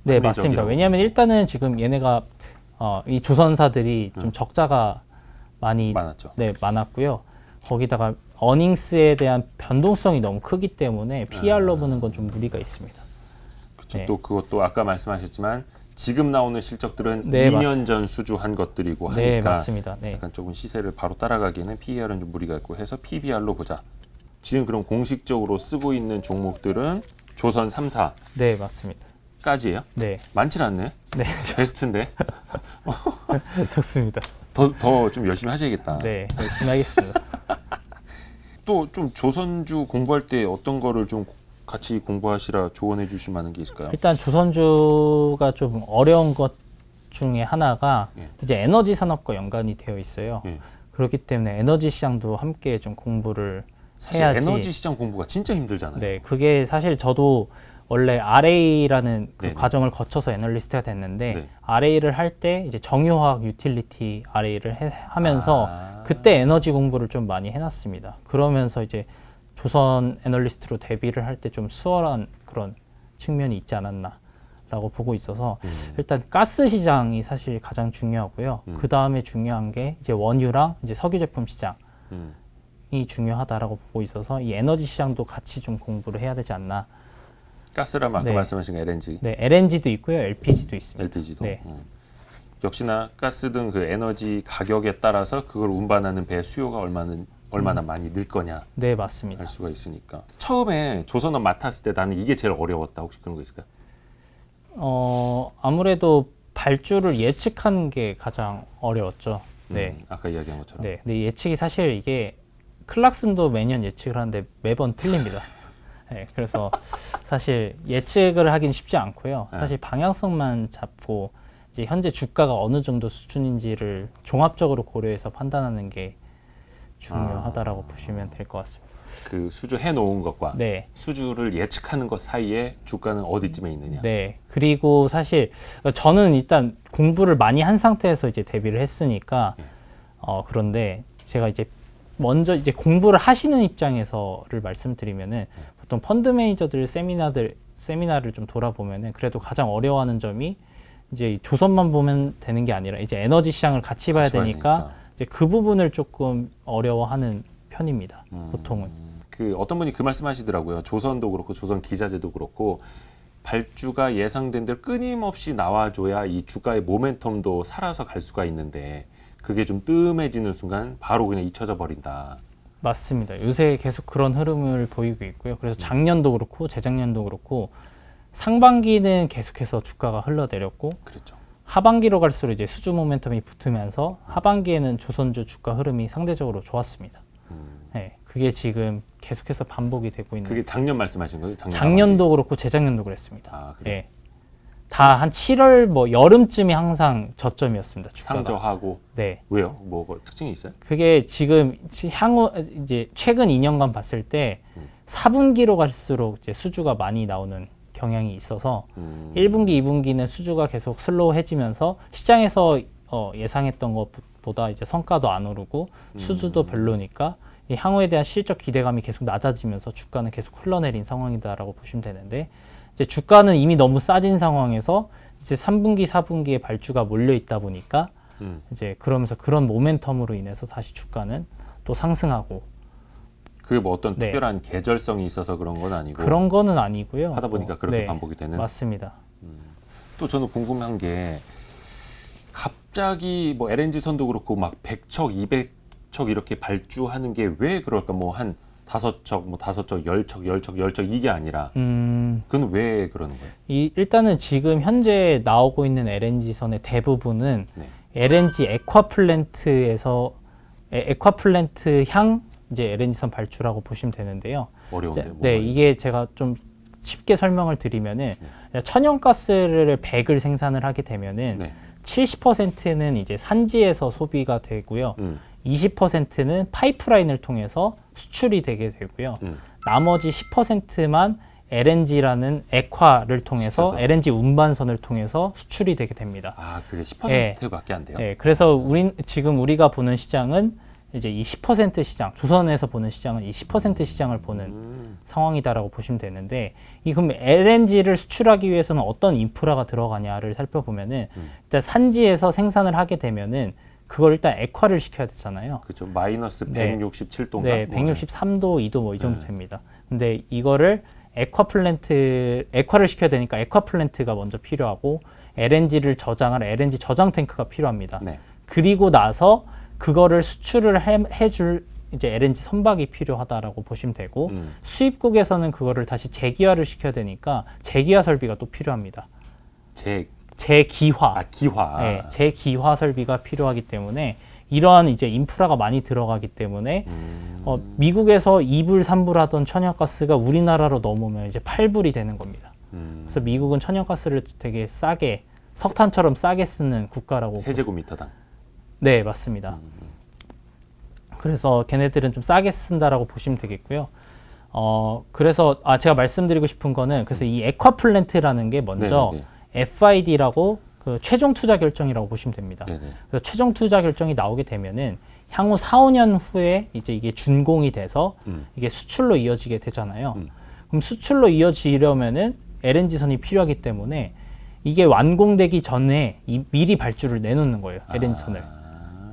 [SPEAKER 2] 네, 맞습니다. 왜냐하면 일단은 지금 얘네가 이 조선사들이 좀 적자가 많이
[SPEAKER 1] 많았죠.
[SPEAKER 2] 네, 많았고요. 거기다가 어닝스에 대한 변동성이 너무 크기 때문에 PR로 보는 건 좀 무리가 있습니다.
[SPEAKER 1] 그렇죠.
[SPEAKER 2] 네.
[SPEAKER 1] 또 그것도 아까 말씀하셨지만 지금 나오는 실적들은
[SPEAKER 2] 네,
[SPEAKER 1] 2년 전 수주한 것들이고 하니까
[SPEAKER 2] 네, 맞습니다. 네.
[SPEAKER 1] 약간 조금 시세를 바로 따라가기에는 PER은 좀 무리가 있고 해서 PBR로 보자. 지금 그럼 공식적으로 쓰고 있는 종목들은 조선 3사까지예요?
[SPEAKER 2] 네, 맞습니다. 네.
[SPEAKER 1] 많진 않네.
[SPEAKER 2] 네,
[SPEAKER 1] 베스트인데
[SPEAKER 2] 좋습니다.
[SPEAKER 1] 더 좀 열심히 하셔야겠다.
[SPEAKER 2] 네, 열심히 하겠습니다.
[SPEAKER 1] 또 좀 조선주 공부할 때 어떤 거를 좀 같이 공부하시라 조언해 주실 만한 게 있을까요?
[SPEAKER 2] 일단 조선주가 좀 어려운 것 중에 하나가 이제 에너지 산업과 연관이 되어 있어요.
[SPEAKER 1] 예.
[SPEAKER 2] 그렇기 때문에 에너지 시장도 함께 좀 공부를
[SPEAKER 1] 사실
[SPEAKER 2] 해야지.
[SPEAKER 1] 에너지 시장 공부가 진짜 힘들잖아요.
[SPEAKER 2] 네, 그게 사실 저도 원래 RA라는 그
[SPEAKER 1] 네네.
[SPEAKER 2] 과정을 거쳐서 애널리스트가 됐는데
[SPEAKER 1] 네.
[SPEAKER 2] RA를 할 때 이제 정유화학 유틸리티 RA를 하면서
[SPEAKER 1] 아.
[SPEAKER 2] 그때 에너지 공부를 좀 많이 해놨습니다. 그러면서 이제 조선 애널리스트로 데뷔를 할 때 좀 수월한 그런 측면이 있지 않았나라고 보고 있어서 일단 가스 시장이 사실 가장 중요하고요. 그 다음에 중요한 게 이제 원유랑 이제 석유 제품 시장이
[SPEAKER 1] 음.
[SPEAKER 2] 중요하다라고 보고 있어서 이 에너지 시장도 같이 좀 공부를 해야 되지 않나.
[SPEAKER 1] 가스라면 아까
[SPEAKER 2] 네.
[SPEAKER 1] 말씀하신 LNG,
[SPEAKER 2] 네, LNG도 있고요, LPG도 있습니다.
[SPEAKER 1] LPG도.
[SPEAKER 2] 네.
[SPEAKER 1] 역시나 가스 등 그 에너지 가격에 따라서 그걸 운반하는 배 수요가 얼마나 많이 늘 거냐
[SPEAKER 2] 네, 맞습니다.
[SPEAKER 1] 알 수가 있으니까. 처음에 조선업 맡았을 때 나는 이게 제일 어려웠다. 혹시 그런 거 있을까요?
[SPEAKER 2] 아무래도 발주를 예측하는 게 가장 어려웠죠. 네.
[SPEAKER 1] 아까 이야기한 것처럼.
[SPEAKER 2] 네. 근데 예측이 사실 이게 클락슨도 매년 예측을 하는데 매번 틀립니다. 네. 그래서 사실 예측을 하긴 쉽지 않고요. 사실 방향성만 잡고 이제 현재 주가가 어느 정도 수준인지를 종합적으로 고려해서 판단하는 게 중요하다라고 보시면 될 것 같습니다.
[SPEAKER 1] 그 수주 해놓은 것과
[SPEAKER 2] 네.
[SPEAKER 1] 수주를 예측하는 것 사이에 주가는 어디쯤에 있느냐.
[SPEAKER 2] 네. 그리고 사실 저는 일단 공부를 많이 한 상태에서 이제 데뷔를 했으니까 그런데 제가 이제 먼저 이제 공부를 하시는 입장에서를 말씀드리면은 보통 펀드 매니저들 세미나를 좀 돌아보면은 그래도 가장 어려워하는 점이 이제 조선만 보면 되는 게 아니라 이제 에너지 시장을 같이 봐야 되니까 이제 그 부분을 조금 어려워하는 편입니다. 보통은.
[SPEAKER 1] 그 어떤 분이 그 말씀하시더라고요. 조선도 그렇고 조선 기자재도 그렇고 발주가 예상된 대로 끊임없이 나와줘야 이 주가의 모멘텀도 살아서 갈 수가 있는데 그게 좀 뜸해지는 순간 바로 그냥 잊혀져 버린다.
[SPEAKER 2] 맞습니다. 요새 계속 그런 흐름을 보이고 있고요. 그래서 작년도 그렇고 재작년도 그렇고 상반기는 계속해서 주가가 흘러내렸고
[SPEAKER 1] 그렇죠.
[SPEAKER 2] 하반기로 갈수록 이제 수주 모멘텀이 붙으면서 하반기에는 조선주 주가 흐름이 상대적으로 좋았습니다. 네, 그게 지금 계속해서 반복이 되고 있는.
[SPEAKER 1] 그게 작년 말씀하신 거예요?
[SPEAKER 2] 작년도 그렇고 재작년도 그랬습니다.
[SPEAKER 1] 아, 그래요?
[SPEAKER 2] 네. 다 한 7월 뭐 여름쯤이 항상 저점이었습니다. 주가가.
[SPEAKER 1] 상저하고.
[SPEAKER 2] 네.
[SPEAKER 1] 왜요? 뭐 특징이 있어요?
[SPEAKER 2] 그게 지금 향후 이제 최근 2년간 봤을 때 4분기로 갈수록 이제 수주가 많이 나오는 경향이 있어서 1분기, 2분기는 수주가 계속 슬로우해지면서 시장에서 예상했던 것보다 이제 성과도 안 오르고 수주도 별로니까 이 향후에 대한 실적 기대감이 계속 낮아지면서 주가는 계속 흘러내린 상황이다라고 보시면 되는데 이제 주가는 이미 너무 싸진 상황에서 이제 3분기, 4분기에 발주가 몰려 있다 보니까 이제 그러면서 그런 모멘텀으로 인해서 다시 주가는 또 상승하고
[SPEAKER 1] 그게 뭐 어떤
[SPEAKER 2] 네.
[SPEAKER 1] 특별한 계절성이 있어서 그런 건 아니고
[SPEAKER 2] 그런 거는 아니고요.
[SPEAKER 1] 하다 보니까 그렇게
[SPEAKER 2] 네,
[SPEAKER 1] 반복이 되는.
[SPEAKER 2] 맞습니다.
[SPEAKER 1] 또 저는 궁금한 게 갑자기 뭐 LNG 선도 그렇고 막 100척, 200척 이렇게 발주하는 게 왜 그럴까? 뭐 한 5척, 뭐 5척, 10척, 10척, 10척 이게 아니라 그건 왜 그러는 거예요?
[SPEAKER 2] 일단은 지금 현재 나오고 있는 LNG 선의 대부분은
[SPEAKER 1] 네.
[SPEAKER 2] LNG 액화플랜트에서 액화플랜트 향 이제 LNG 선 발주라고 보시면 되는데요.
[SPEAKER 1] 어려운데.
[SPEAKER 2] 네, 이게 제가 좀 쉽게 설명을 드리면은 천연가스를 100을 생산을 하게 되면은
[SPEAKER 1] 네.
[SPEAKER 2] 70%는 이제 산지에서 소비가 되고요. 20%는 파이프라인을 통해서 수출이 되게 되고요. 나머지 10%만 LNG라는 액화를 통해서
[SPEAKER 1] 시켜서.
[SPEAKER 2] LNG 운반선을 통해서 수출이 되게 됩니다.
[SPEAKER 1] 아, 그게 10%밖에 안 돼요?
[SPEAKER 2] 네, 그래서 지금 우리가 보는 시장은 이제 이 10% 시장, 조선에서 보는 시장은 이 10% 시장을 보는 상황이다라고 보시면 되는데 그럼 LNG를 수출하기 위해서는 어떤 인프라가 들어가냐를 살펴보면은 일단 산지에서 생산을 하게 되면은 그걸 일단 액화를 시켜야 되잖아요.
[SPEAKER 1] 그렇죠. 마이너스
[SPEAKER 2] 네.
[SPEAKER 1] 167도인가?
[SPEAKER 2] 네, 163도, 2도 뭐 이 정도 됩니다. 근데 이거를 액화를 시켜야 되니까 액화플랜트가 먼저 필요하고 LNG를 저장할 LNG 저장 탱크가 필요합니다.
[SPEAKER 1] 네.
[SPEAKER 2] 그리고 나서 그거를 수출을 해줄 이제 LNG 선박이 필요하다라고 보시면 되고 수입국에서는 그거를 다시 재기화를 시켜야 되니까 재기화 설비가 또 필요합니다. 재기화.
[SPEAKER 1] 기화.
[SPEAKER 2] 네, 재기화 설비가 필요하기 때문에 이러한 이제 인프라가 많이 들어가기 때문에 미국에서 2불, 3불 하던 천연가스가 우리나라로 넘으면 이제 8불이 되는 겁니다. 그래서 미국은 천연가스를 되게 싸게 석탄처럼 싸게 쓰는 국가라고.
[SPEAKER 1] 세제곱미터당.
[SPEAKER 2] 네, 맞습니다. 그래서 걔네들은 좀 싸게 쓴다라고 보시면 되겠고요. 그래서 제가 말씀드리고 싶은 거는 그래서 이 에콰플랜트라는 게 먼저
[SPEAKER 1] 네네네.
[SPEAKER 2] FID라고 그 최종 투자 결정이라고 보시면 됩니다.
[SPEAKER 1] 네네.
[SPEAKER 2] 그래서 최종 투자 결정이 나오게 되면은 향후 4, 5년 후에 이제 이게 준공이 돼서 이게 수출로 이어지게 되잖아요. 그럼 수출로 이어지려면은 LNG선이 필요하기 때문에 이게 완공되기 전에 미리 발주를 내놓는 거예요. LNG선을.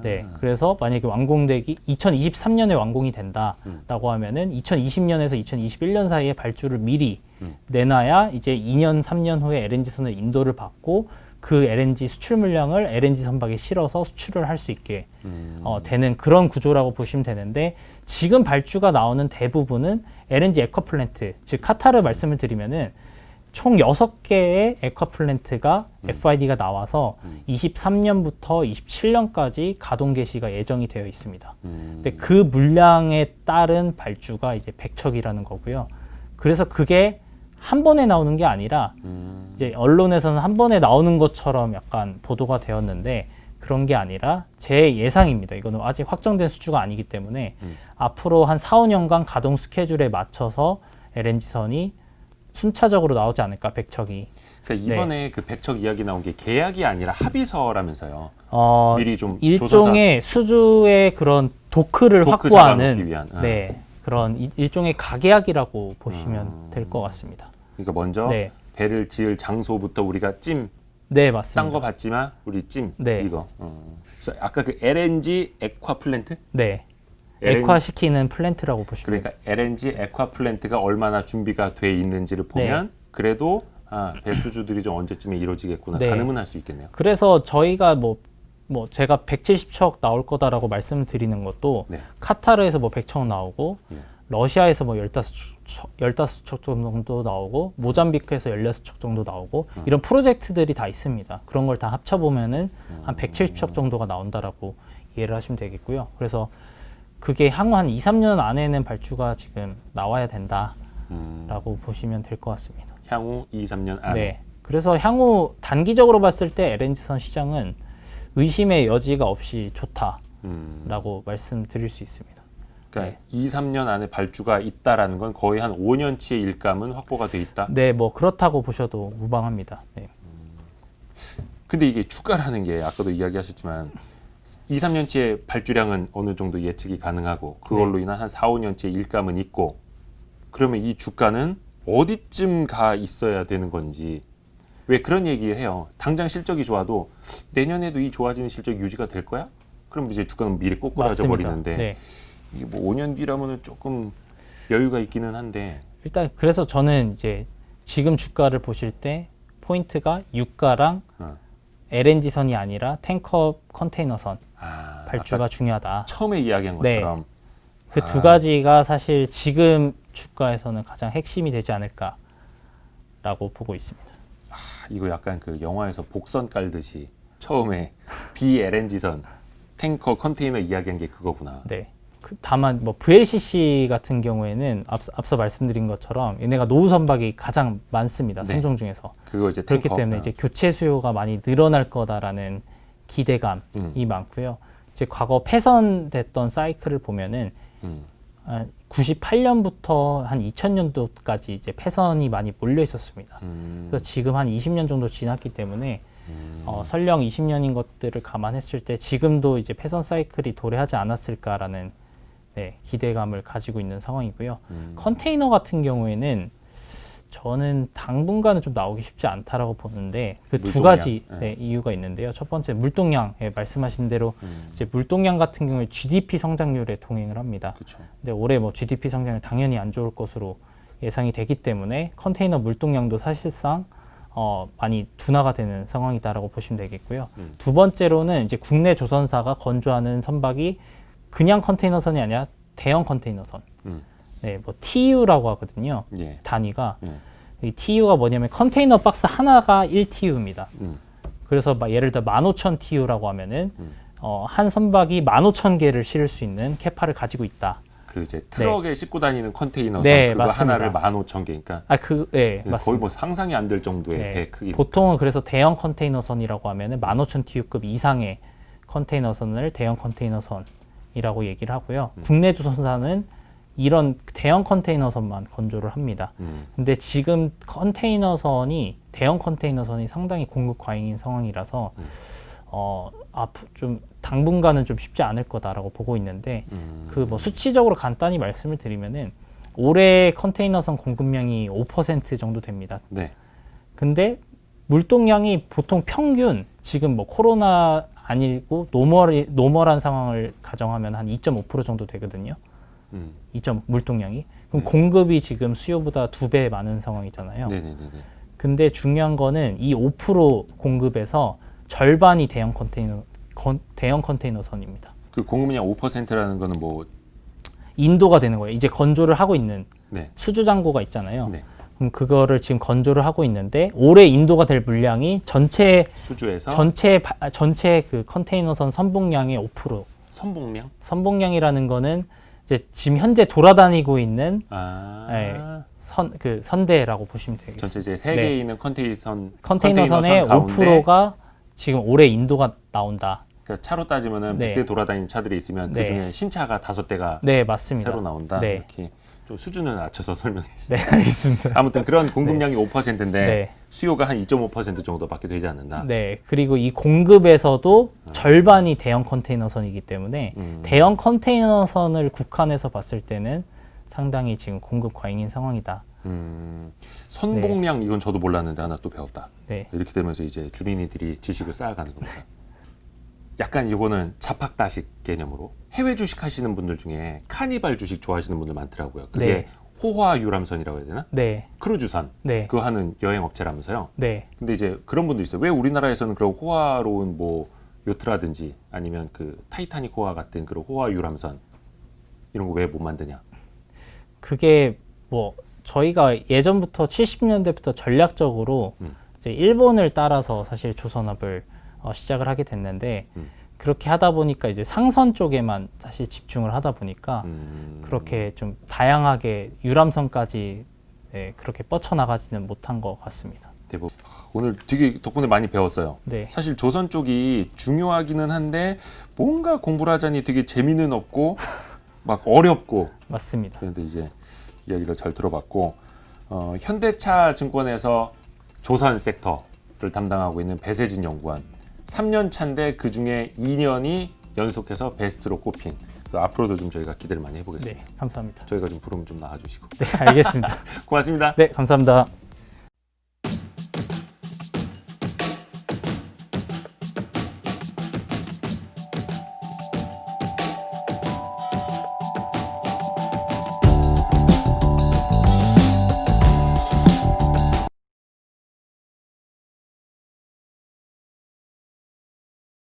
[SPEAKER 2] 네. 그래서 만약에 완공되기 2023년에 완공이 된다라고 하면은 2020년에서 2021년 사이에 발주를 미리 내놔야 이제 2년, 3년 후에 LNG선을 인도를 받고 그 LNG 수출 물량을 LNG 선박에 실어서 수출을 할 수 있게 되는 그런 구조라고 보시면 되는데 지금 발주가 나오는 대부분은 LNG 에쿼플랜트, 즉 카타르 말씀을 드리면은 총 6개의 에쿼플랜트가 FID가 나와서 23년부터 27년까지 가동 개시가 예정이 되어 있습니다. 근데 그 물량에 따른 발주가 이제 100척이라는 거고요. 그래서 그게 한 번에 나오는 게 아니라 이제 언론에서는 한 번에 나오는 것처럼 약간 보도가 되었는데 그런 게 아니라 제 예상입니다. 이거는 아직 확정된 수주가 아니기 때문에 앞으로 한 4, 5년간 가동 스케줄에 맞춰서 LNG선이 순차적으로 나오지 않을까, 100척이.
[SPEAKER 1] 그러니까 이번에 그 100척 이야기 나온 게 계약이 아니라 합의서라면서요. 미리 좀
[SPEAKER 2] 일종의 수주의 그런 도크를
[SPEAKER 1] 도크
[SPEAKER 2] 확보하는
[SPEAKER 1] 잡아놓기 위한.
[SPEAKER 2] 네, 그런 일종의 가계약이라고 보시면 될 것 같습니다.
[SPEAKER 1] 그러니까 먼저
[SPEAKER 2] 네.
[SPEAKER 1] 배를 지을 장소부터 우리가 찜,
[SPEAKER 2] 네, 맞습니다.
[SPEAKER 1] 딴 거 받지만 우리 찜
[SPEAKER 2] 네.
[SPEAKER 1] 이거. 그래서 아까 그 LNG 액화플랜트?
[SPEAKER 2] 네. 액화시키는 플랜트라고 보시면
[SPEAKER 1] 그러니까 LNG 액화플랜트가 얼마나 준비가 돼 있는지를 보면 그래도 배수주들이 좀 언제쯤에 이루어지겠구나
[SPEAKER 2] 네.
[SPEAKER 1] 가늠은 할 수 있겠네요.
[SPEAKER 2] 그래서 저희가 뭐 제가 170척 나올 거다라고 말씀드리는 것도
[SPEAKER 1] 네.
[SPEAKER 2] 카타르에서 뭐 100척 나오고
[SPEAKER 1] 예.
[SPEAKER 2] 러시아에서 뭐 15척 정도 나오고 모잠비크에서 16척 정도 나오고 이런 프로젝트들이 다 있습니다. 그런 걸 다 합쳐보면은 한 170척 정도가 나온다라고 이해를 하시면 되겠고요. 그래서 그게 향후 한 2, 3년 안에는 발주가 지금 나와야 된다라고 보시면 될 것 같습니다.
[SPEAKER 1] 향후 2, 3년 안에.
[SPEAKER 2] 네. 그래서 향후 단기적으로 봤을 때 LNG선 시장은 의심의 여지가 없이 좋다라고 말씀드릴 수 있습니다.
[SPEAKER 1] 그러니까 2, 3년 안에 발주가 있다라는 건 거의 한 5년치의 일감은 확보가 돼 있다.
[SPEAKER 2] 네, 뭐 그렇다고 보셔도 무방합니다. 네.
[SPEAKER 1] 근데 이게 주가라는 게 아까도 이야기하셨지만 2, 3년치의 발주량은 어느 정도 예측이 가능하고 그걸로 인한 한 4, 5년치의 일감은 있고 그러면 이 주가는 어디쯤 가 있어야 되는 건지 왜 그런 얘기를 해요. 당장 실적이 좋아도 내년에도 이 좋아지는 실적이 유지가 될 거야? 그럼 이제 주가는 미리 꼬꾸라져 버리는데
[SPEAKER 2] 네.
[SPEAKER 1] 이게 뭐 5년 뒤라면은 조금 여유가 있기는 한데
[SPEAKER 2] 일단 그래서 저는 이제 지금 주가를 보실 때 포인트가 유가랑 LNG선이 아니라 탱커 컨테이너선 발주가 중요하다.
[SPEAKER 1] 처음에 이야기한
[SPEAKER 2] 네.
[SPEAKER 1] 것처럼
[SPEAKER 2] 그 두 가지가 사실 지금 주가에서는 가장 핵심이 되지 않을까라고 보고 있습니다.
[SPEAKER 1] 이거 약간 그 영화에서 복선 깔듯이 처음에 BLNG선 탱커 컨테이너 이야기한 게 그거구나.
[SPEAKER 2] 네. 다만 뭐 VLCC 같은 경우에는 앞서 말씀드린 것처럼 얘네가 노후 선박이 가장 많습니다.
[SPEAKER 1] 네.
[SPEAKER 2] 선종 중에서.
[SPEAKER 1] 그거 이제
[SPEAKER 2] 그렇기
[SPEAKER 1] 탱커.
[SPEAKER 2] 때문에 이제 교체 수요가 많이 늘어날 거다라는 기대감이 많고요. 이제 과거 폐선됐던 사이클을 보면은 98년부터 한 2000년도까지 이제 폐선이 많이 몰려 있었습니다. 그래서 지금 한 20년 정도 지났기 때문에 설령 20년인 것들을 감안했을 때 지금도 이제 폐선 사이클이 도래하지 않았을까라는 기대감을 가지고 있는 상황이고요. 컨테이너 같은 경우에는 저는 당분간은 좀 나오기 쉽지 않다라고 보는데 그 두 가지 이유가 있는데요. 첫 번째 물동량 말씀하신 대로 이제 물동량 같은 경우에 GDP 성장률에 동행을 합니다.
[SPEAKER 1] 그쵸.
[SPEAKER 2] 근데 올해 뭐 GDP 성장이 당연히 안 좋을 것으로 예상이 되기 때문에 컨테이너 물동량도 사실상 많이 둔화가 되는 상황이다라고 보시면 되겠고요. 두 번째로는 이제 국내 조선사가 건조하는 선박이 그냥 컨테이너선이 아니라 대형 컨테이너선. 네, 뭐 TU라고 하거든요.
[SPEAKER 1] 예.
[SPEAKER 2] 단위가 이 TU가 뭐냐면 컨테이너 박스 하나가 1TU입니다. 그래서 막 예를 들어 15,000TU라고 하면은 한 선박이 15,000개를 실을 수 있는 캐파를 가지고 있다.
[SPEAKER 1] 그 이제 트럭에 싣고 다니는 컨테이너선
[SPEAKER 2] 네,
[SPEAKER 1] 그거
[SPEAKER 2] 맞습니다.
[SPEAKER 1] 하나를 15,000개니까
[SPEAKER 2] 맞습니다.
[SPEAKER 1] 거의 뭐 상상이 안 될 정도의 배 크기.
[SPEAKER 2] 보통은 그래서 대형 컨테이너선이라고 하면은 15,000TU급 이상의 컨테이너선을 대형 컨테이너선이라고 얘기를 하고요. 국내 조선사는 이런 대형 컨테이너선만 건조를 합니다. 근데 지금 대형 컨테이너선이 상당히 공급 과잉인 상황이라서 좀 당분간은 좀 쉽지 않을 거다라고 보고 있는데 그 뭐 수치적으로 간단히 말씀을 드리면은 올해 컨테이너선 공급량이 5% 정도 됩니다.
[SPEAKER 1] 네.
[SPEAKER 2] 근데 물동량이 보통 평균 지금 뭐 코로나 아니고 노멀한 상황을 가정하면 한 2.5% 정도 되거든요. 2.5 물동량이. 그럼 공급이 지금 수요보다 2배 많은 상황이잖아요.
[SPEAKER 1] 네네네.
[SPEAKER 2] 근데 중요한 거는 이 5% 공급에서 절반이 대형 컨테이너선입니다.
[SPEAKER 1] 그 공급량 5%라는 거는 뭐
[SPEAKER 2] 인도가 되는 거예요. 이제 건조를 하고 있는
[SPEAKER 1] 네.
[SPEAKER 2] 수주 잔고가 있잖아요.
[SPEAKER 1] 네.
[SPEAKER 2] 그럼 그거를 지금 건조를 하고 있는데 올해 인도가 될 물량이 전체
[SPEAKER 1] 수주에서
[SPEAKER 2] 그 컨테이너선 선봉량의 5%.
[SPEAKER 1] 선봉량?
[SPEAKER 2] 선봉량이라는 거는 이제 지금 현재 돌아다니고 있는 선대라고 보시면 되겠습니다.
[SPEAKER 1] 전체 이제 세계에 있는 컨테이너선의
[SPEAKER 2] 컨테이너선의 5%가 지금 올해 인도가 나온다.
[SPEAKER 1] 그러니까 차로 따지면은
[SPEAKER 2] 네.
[SPEAKER 1] 100대 돌아다니는 차들이 있으면
[SPEAKER 2] 네.
[SPEAKER 1] 그 중에 신차가 5대가
[SPEAKER 2] 네, 맞습니다.
[SPEAKER 1] 새로 나온다.
[SPEAKER 2] 네.
[SPEAKER 1] 이렇게 좀 수준을 낮춰서 설명해 주세요.
[SPEAKER 2] 네, 알겠습니다.
[SPEAKER 1] 아무튼 그런 공급량이 5%인데
[SPEAKER 2] 네.
[SPEAKER 1] 수요가 한 2.5% 정도밖에 되지 않는다.
[SPEAKER 2] 네, 그리고 이 공급에서도 절반이 대형 컨테이너선이기 때문에 대형 컨테이너선을 국한해서 봤을 때는 상당히 지금 공급 과잉인 상황이다.
[SPEAKER 1] 선봉량 이건 저도 몰랐는데 하나 또 배웠다.
[SPEAKER 2] 네.
[SPEAKER 1] 이렇게 되면서 이제 주린이들이 지식을 쌓아가는 겁니다. 약간 이거는 잡학다식 개념으로 해외 주식 하시는 분들 중에 카니발 주식 좋아하시는 분들 많더라고요. 그게
[SPEAKER 2] 네.
[SPEAKER 1] 호화 유람선이라고 해야 되나?
[SPEAKER 2] 네.
[SPEAKER 1] 크루즈선
[SPEAKER 2] 네.
[SPEAKER 1] 그거 하는 여행 업체라면서요.
[SPEAKER 2] 네.
[SPEAKER 1] 근데 이제 그런 분들 있어요. 왜 우리나라에서는 그런 호화로운 뭐 요트라든지 아니면 그 타이타닉 호화 같은 그런 호화 유람선 이런 거 왜 못 만드냐?
[SPEAKER 2] 그게 뭐 저희가 예전부터 70년대부터 전략적으로 이제 일본을 따라서 사실 조선업을 시작을 하게 됐는데 그렇게 하다 보니까 이제 상선 쪽에만 사실 집중을 하다 보니까 그렇게 좀 다양하게 유람선까지 그렇게 뻗쳐나가지는 못한 것 같습니다.
[SPEAKER 1] 대부분 오늘 되게 덕분에 많이 배웠어요.
[SPEAKER 2] 네.
[SPEAKER 1] 사실 조선 쪽이 중요하기는 한데 뭔가 공부를 하자니 되게 재미는 없고 막 어렵고
[SPEAKER 2] 맞습니다.
[SPEAKER 1] 그런데 이제 이야기를 잘 들어봤고 현대차 증권에서 조선 섹터를 담당하고 있는 배세진 연구원 3년 차인데 그 중에 2년이 연속해서 베스트로 꼽힌 앞으로도 좀 저희가 기대를 많이 해보겠습니다.
[SPEAKER 2] 네, 감사합니다.
[SPEAKER 1] 저희가 좀 부르면 좀 나와주시고.
[SPEAKER 2] 네, 알겠습니다.
[SPEAKER 1] 고맙습니다.
[SPEAKER 2] 네, 감사합니다.